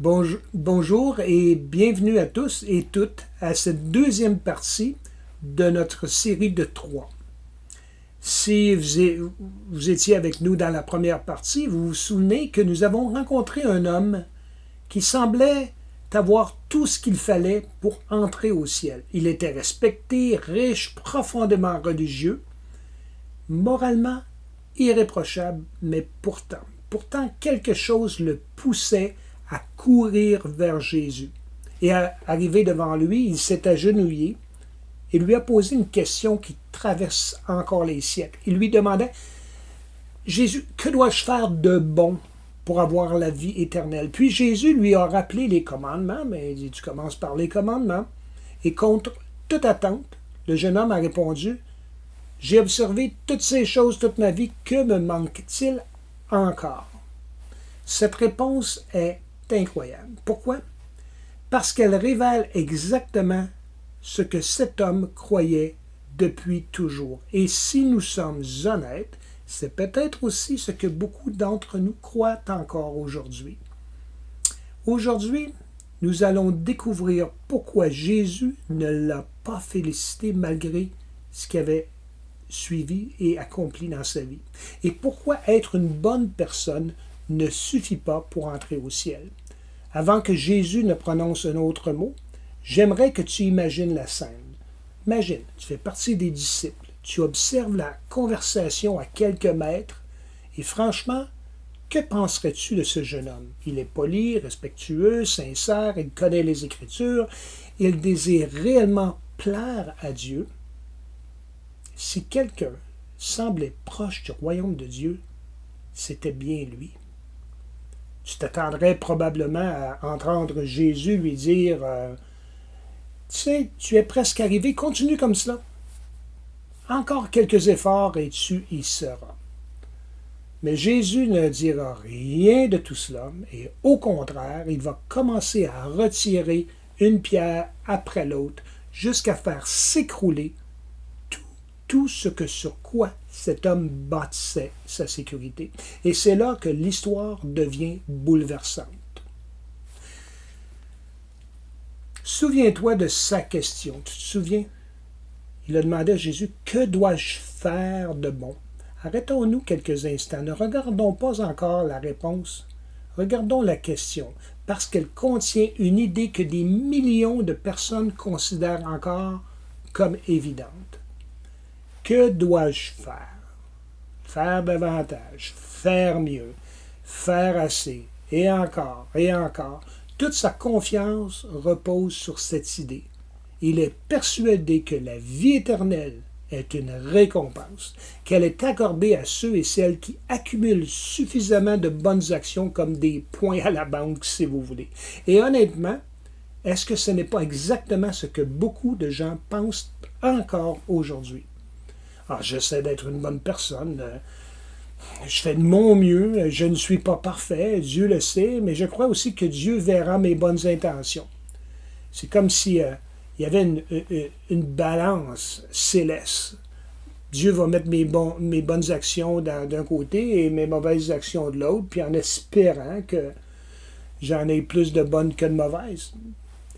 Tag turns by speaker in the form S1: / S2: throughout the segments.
S1: Bonjour et bienvenue à tous et toutes à cette deuxième partie de notre série de 3. Si vous étiez avec nous dans la première partie, vous vous souvenez que nous avons rencontré un homme qui semblait avoir tout ce qu'il fallait pour entrer au ciel. Il était respecté, riche, profondément religieux, moralement irréprochable, mais pourtant quelque chose le poussait à courir vers Jésus. Et arrivé devant lui, il s'est agenouillé et lui a posé une question qui traverse encore les siècles. Il lui demandait: Jésus, que dois-je faire de bon pour avoir la vie éternelle? Puis Jésus lui a rappelé les commandements, mais il dit: tu commences par les commandements. Et contre toute attente, le jeune homme a répondu: j'ai observé toutes ces choses toute ma vie, que me manque-t-il encore? Cette réponse est incroyable. Pourquoi? Parce qu'elle révèle exactement ce que cet homme croyait depuis toujours. Et si nous sommes honnêtes, c'est peut-être aussi ce que beaucoup d'entre nous croient encore aujourd'hui. Aujourd'hui, nous allons découvrir pourquoi Jésus ne l'a pas félicité malgré ce qu'il avait suivi et accompli dans sa vie. Et pourquoi être une bonne personne ne suffit pas pour entrer au ciel. Avant que Jésus ne prononce un autre mot, j'aimerais que tu imagines la scène. Imagine, tu fais partie des disciples, tu observes la conversation à quelques mètres, et franchement, que penserais-tu de ce jeune homme? Il est poli, respectueux, sincère, il connaît les Écritures, il désire réellement plaire à Dieu. Si quelqu'un semblait proche du royaume de Dieu, c'était bien lui. Tu t'attendrais probablement à entendre Jésus lui dire tu sais, tu es presque arrivé, continue comme cela. Encore quelques efforts et tu y seras. Mais Jésus ne dira rien de tout cela et au contraire, il va commencer à retirer une pierre après l'autre jusqu'à faire s'écrouler tout ce que sur quoi cet homme bâtissait sa sécurité. Et c'est là que l'histoire devient bouleversante. Souviens-toi de sa question. Tu te souviens? Il a demandé à Jésus: que dois-je faire de bon? Arrêtons-nous quelques instants. Ne regardons pas encore la réponse. Regardons la question, parce qu'elle contient une idée que des millions de personnes considèrent encore comme évidente. Que dois-je faire? Faire davantage, faire mieux, faire assez, et encore, et encore. Toute sa confiance repose sur cette idée. Il est persuadé que la vie éternelle est une récompense, qu'elle est accordée à ceux et celles qui accumulent suffisamment de bonnes actions comme des points à la banque, si vous voulez. Et honnêtement, est-ce que ce n'est pas exactement ce que beaucoup de gens pensent encore aujourd'hui? Ah, j'essaie d'être une bonne personne. Je fais de mon mieux. Je ne suis pas parfait. Dieu le sait. Mais je crois aussi que Dieu verra mes bonnes intentions. C'est comme si il y avait une balance céleste. Dieu va mettre mes bonnes actions d'un côté et mes mauvaises actions de l'autre, puis en espérant que j'en ai plus de bonnes que de mauvaises.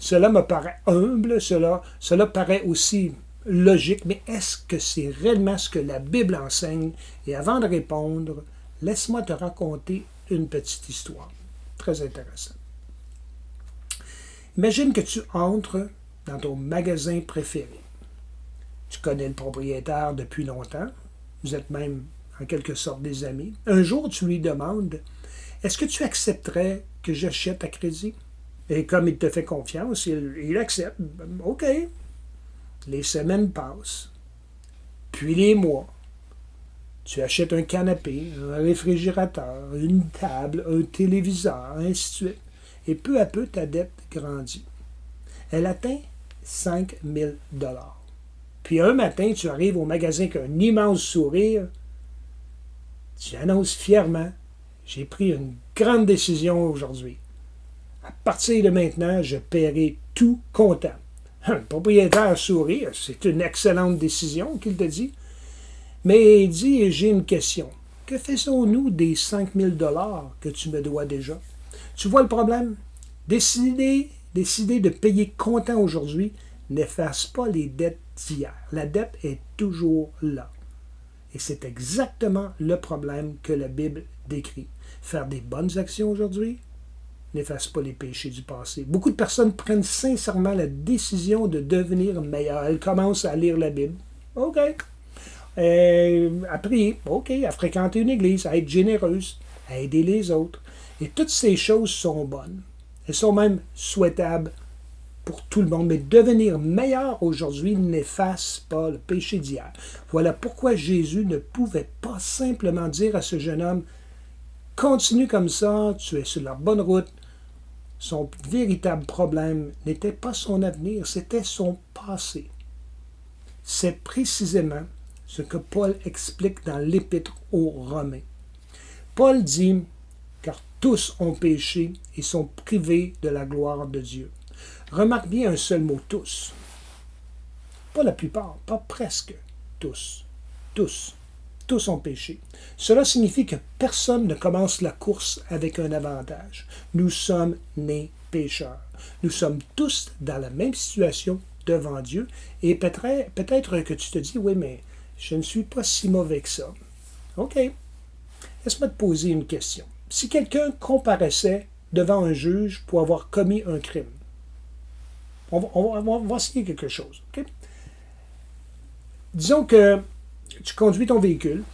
S1: Cela me paraît humble. Cela paraît aussi logique, mais est-ce que c'est réellement ce que la Bible enseigne? Et avant de répondre, laisse-moi te raconter une petite histoire. Très intéressante. Imagine que tu entres dans ton magasin préféré. Tu connais le propriétaire depuis longtemps. Vous êtes même en quelque sorte des amis. Un jour, tu lui demandes: est-ce que tu accepterais que j'achète à crédit? Et comme il te fait confiance, il accepte. OK. Les semaines passent, puis les mois. Tu achètes un canapé, un réfrigérateur, une table, un téléviseur, ainsi de suite. Et peu à peu, ta dette grandit. Elle atteint 5 000 $. Puis un matin, tu arrives au magasin avec un immense sourire. Tu annonces fièrement: j'ai pris une grande décision aujourd'hui. À partir de maintenant, je paierai tout comptant. Le propriétaire sourit. C'est une excellente décision qu'il te dit. Mais il dit: j'ai une question. Que faisons-nous des 5 000 $ que tu me dois déjà? Tu vois le problème? Décider de payer comptant aujourd'hui n'efface pas les dettes d'hier. La dette est toujours là. Et c'est exactement le problème que la Bible décrit. Faire des bonnes actions aujourd'hui n'efface pas les péchés du passé. Beaucoup de personnes prennent sincèrement la décision de devenir meilleures. Elles commencent à lire la Bible. OK. À prier. OK. À fréquenter une église, à être généreuse, à aider les autres. Et toutes ces choses sont bonnes. Elles sont même souhaitables pour tout le monde. Mais devenir meilleur aujourd'hui n'efface pas le péché d'hier. Voilà pourquoi Jésus ne pouvait pas simplement dire à ce jeune homme, « Continue comme ça, tu es sur la bonne route. » Son véritable problème n'était pas son avenir, c'était son passé. C'est précisément ce que Paul explique dans l'Épître aux Romains. Paul dit, car tous ont péché et sont privés de la gloire de Dieu. Remarque bien un seul mot, tous. Pas la plupart, pas presque tous. Tous. Tous ont péché. Cela signifie que personne ne commence la course avec un avantage. Nous sommes nés pécheurs. Nous sommes tous dans la même situation devant Dieu. Et peut-être que tu te dis, oui, mais je ne suis pas si mauvais que ça. OK. Laisse-moi te poser une question. Si quelqu'un comparaissait devant un juge pour avoir commis un crime, on va essayer quelque chose. OK? Disons que tu conduis ton véhicule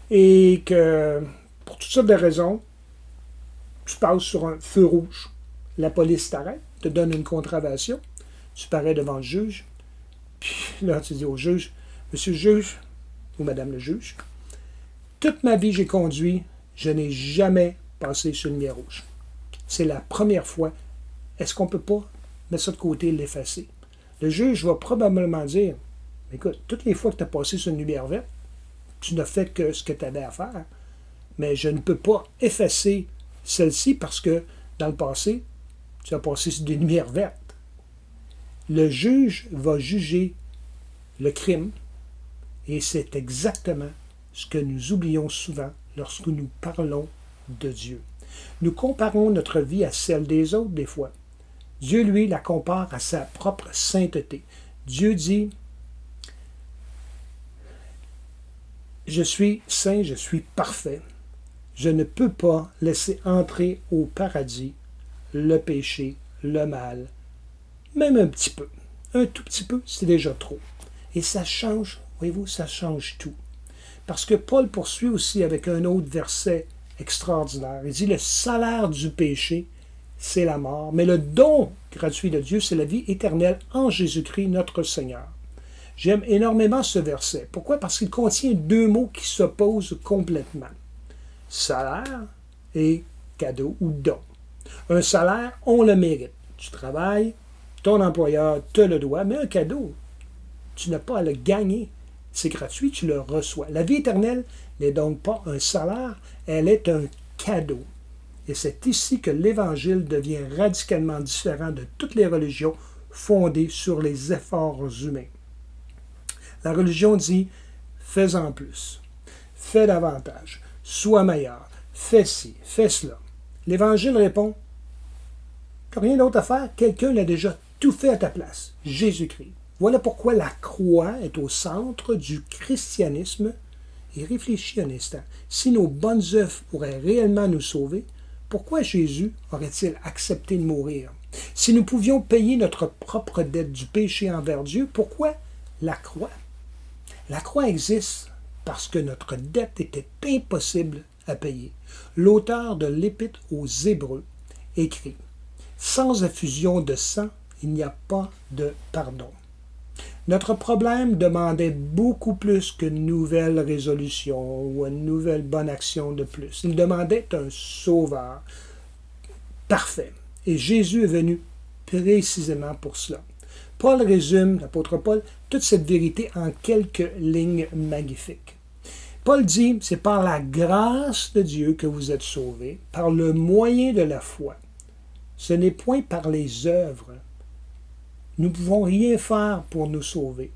S1: et que, pour toutes sortes de raisons, tu passes sur un feu rouge. La police t'arrête, te donne une contravention, tu parais devant le juge, puis là, tu dis au juge, « Monsieur le juge, ou Madame le juge, toute ma vie j'ai conduit, je n'ai jamais passé sur une lumière rouge. C'est la première fois. Est-ce qu'on ne peut pas mettre ça de côté et l'effacer? » Le juge va probablement dire, « Écoute, toutes les fois que tu as passé sur une lumière verte, tu n'as fait que ce que tu avais à faire, mais je ne peux pas effacer celle-ci parce que dans le passé, tu as passé sur des lumières vertes. » Le juge va juger le crime et c'est exactement ce que nous oublions souvent lorsque nous parlons de Dieu. Nous comparons notre vie à celle des autres des fois. Dieu, lui, la compare à sa propre sainteté. Dieu dit, « Je suis saint, je suis parfait. Je ne peux pas laisser entrer au paradis le péché, le mal, même un petit peu. Un tout petit peu, c'est déjà trop. » Et ça change, voyez-vous, ça change tout. Parce que Paul poursuit aussi avec un autre verset extraordinaire. Il dit, « Le salaire du péché, c'est la mort, mais le don gratuit de Dieu, c'est la vie éternelle en Jésus-Christ, notre Seigneur. » J'aime énormément ce verset. Pourquoi? Parce qu'il contient deux mots qui s'opposent complètement. Salaire et cadeau ou don. Un salaire, on le mérite. Tu travailles, ton employeur te le doit, mais un cadeau, tu n'as pas à le gagner. C'est gratuit, tu le reçois. La vie éternelle n'est donc pas un salaire, elle est un cadeau. Et c'est ici que l'Évangile devient radicalement différent de toutes les religions fondées sur les efforts humains. La religion dit « fais-en plus, fais davantage, sois meilleur, fais ci, fais cela ». L'Évangile répond « tu n'as rien d'autre à faire, quelqu'un l'a déjà tout fait à ta place, Jésus-Christ ». Voilà pourquoi la croix est au centre du christianisme. Et réfléchis un instant, si nos bonnes œuvres pourraient réellement nous sauver, pourquoi Jésus aurait-il accepté de mourir? Si nous pouvions payer notre propre dette du péché envers Dieu, pourquoi la croix? La croix existe parce que notre dette était impossible à payer. L'auteur de l'Épître aux Hébreux écrit « Sans effusion de sang, il n'y a pas de pardon. » Notre problème demandait beaucoup plus qu'une nouvelle résolution ou une nouvelle bonne action de plus. Il demandait un sauveur parfait. Et Jésus est venu précisément pour cela. Paul résume, l'apôtre Paul, toute cette vérité en quelques lignes magnifiques. Paul dit, c'est par la grâce de Dieu que vous êtes sauvés, par le moyen de la foi. Ce n'est point par les œuvres. Nous ne pouvons rien faire pour nous sauver.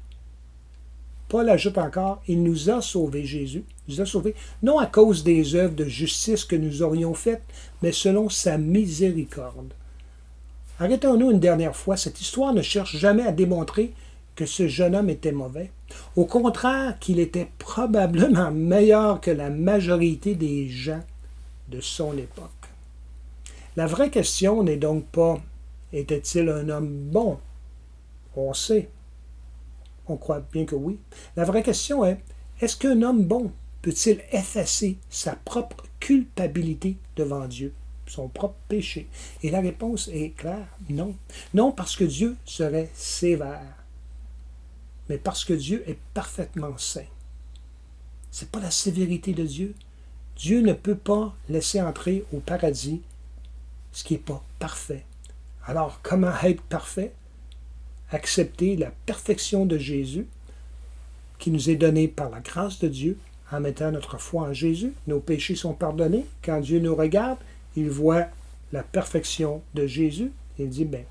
S1: Paul ajoute encore, il nous a sauvés, Jésus, il nous a sauvés, non à cause des œuvres de justice que nous aurions faites, mais selon sa miséricorde. Arrêtons-nous une dernière fois, cette histoire ne cherche jamais à démontrer que ce jeune homme était mauvais. Au contraire, qu'il était probablement meilleur que la majorité des gens de son époque. La vraie question n'est donc pas « était-il un homme bon ?» On sait. On croit bien que oui. La vraie question est « est-ce qu'un homme bon peut-il effacer sa propre culpabilité devant Dieu, son propre péché? » Et la réponse est claire, non. Non parce que Dieu serait sévère, mais parce que Dieu est parfaitement saint. Ce n'est pas la sévérité de Dieu. Dieu ne peut pas laisser entrer au paradis ce qui n'est pas parfait. Alors, comment être parfait? Accepter la perfection de Jésus qui nous est donnée par la grâce de Dieu en mettant notre foi en Jésus. Nos péchés sont pardonnés. Quand Dieu nous regarde, il voit la perfection de Jésus et il dit, ben,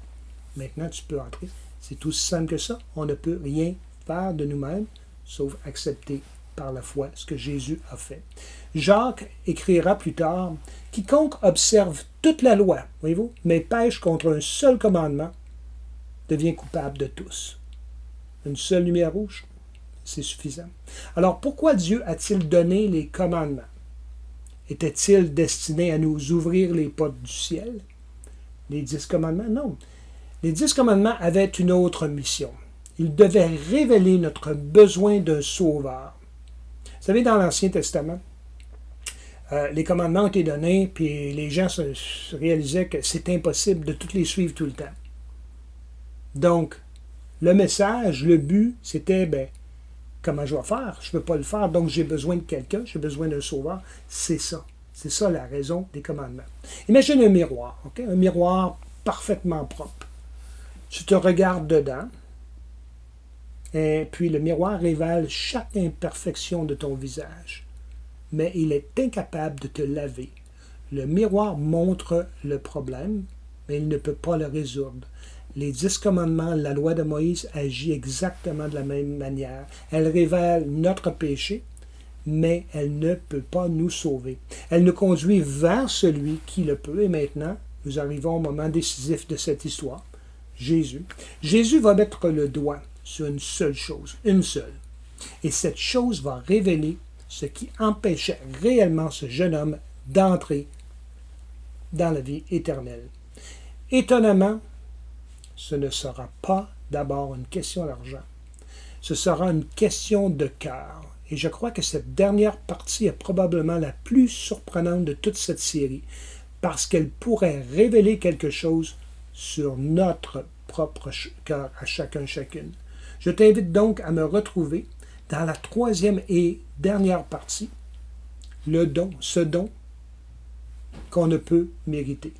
S1: maintenant tu peux entrer. C'est aussi simple que ça. On ne peut rien faire de nous-mêmes, sauf accepter par la foi ce que Jésus a fait. Jacques écrira plus tard, « Quiconque observe toute la loi, voyez-vous, mais pêche contre un seul commandement, devient coupable de tous. » Une seule lumière rouge, c'est suffisant. Alors pourquoi Dieu a-t-il donné les commandements? Était-il destiné à nous ouvrir les portes du ciel? Les 10 commandements? Non. Les 10 commandements avaient une autre mission. Ils devaient révéler notre besoin d'un sauveur. Vous savez, dans l'Ancien Testament, les commandements ont été donnés, puis les gens se réalisaient que c'est impossible de tous les suivre tout le temps. Donc, le message, le but, c'était, ben, comment je vais faire? Je ne peux pas le faire, donc j'ai besoin de quelqu'un, j'ai besoin d'un sauveur. C'est ça. C'est ça la raison des commandements. Imagine un miroir, ok? Un miroir parfaitement propre. Tu te regardes dedans, et puis le miroir révèle chaque imperfection de ton visage. Mais il est incapable de te laver. Le miroir montre le problème, mais il ne peut pas le résoudre. Les 10 commandements, la loi de Moïse agit exactement de la même manière. Elle révèle notre péché, mais elle ne peut pas nous sauver. Elle nous conduit vers celui qui le peut. Et maintenant, nous arrivons au moment décisif de cette histoire. Jésus. Jésus va mettre le doigt sur une seule chose, une seule. Et cette chose va révéler ce qui empêchait réellement ce jeune homme d'entrer dans la vie éternelle. Étonnamment, ce ne sera pas d'abord une question d'argent. Ce sera une question de cœur. Et je crois que cette dernière partie est probablement la plus surprenante de toute cette série, parce qu'elle pourrait révéler quelque chose sur notre propre cœur à chacune. Je t'invite donc à me retrouver dans la 3e et dernière partie, le don, ce don qu'on ne peut mériter.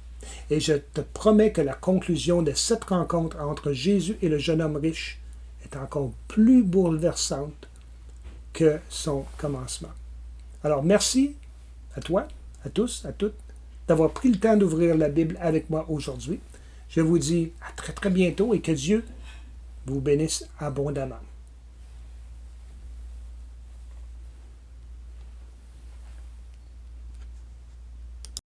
S1: Et je te promets que la conclusion de cette rencontre entre Jésus et le jeune homme riche est encore plus bouleversante que son commencement. Alors merci à toi, à tous, à toutes, d'avoir pris le temps d'ouvrir la Bible avec moi aujourd'hui. Je vous dis à très très bientôt et que Dieu vous bénisse abondamment.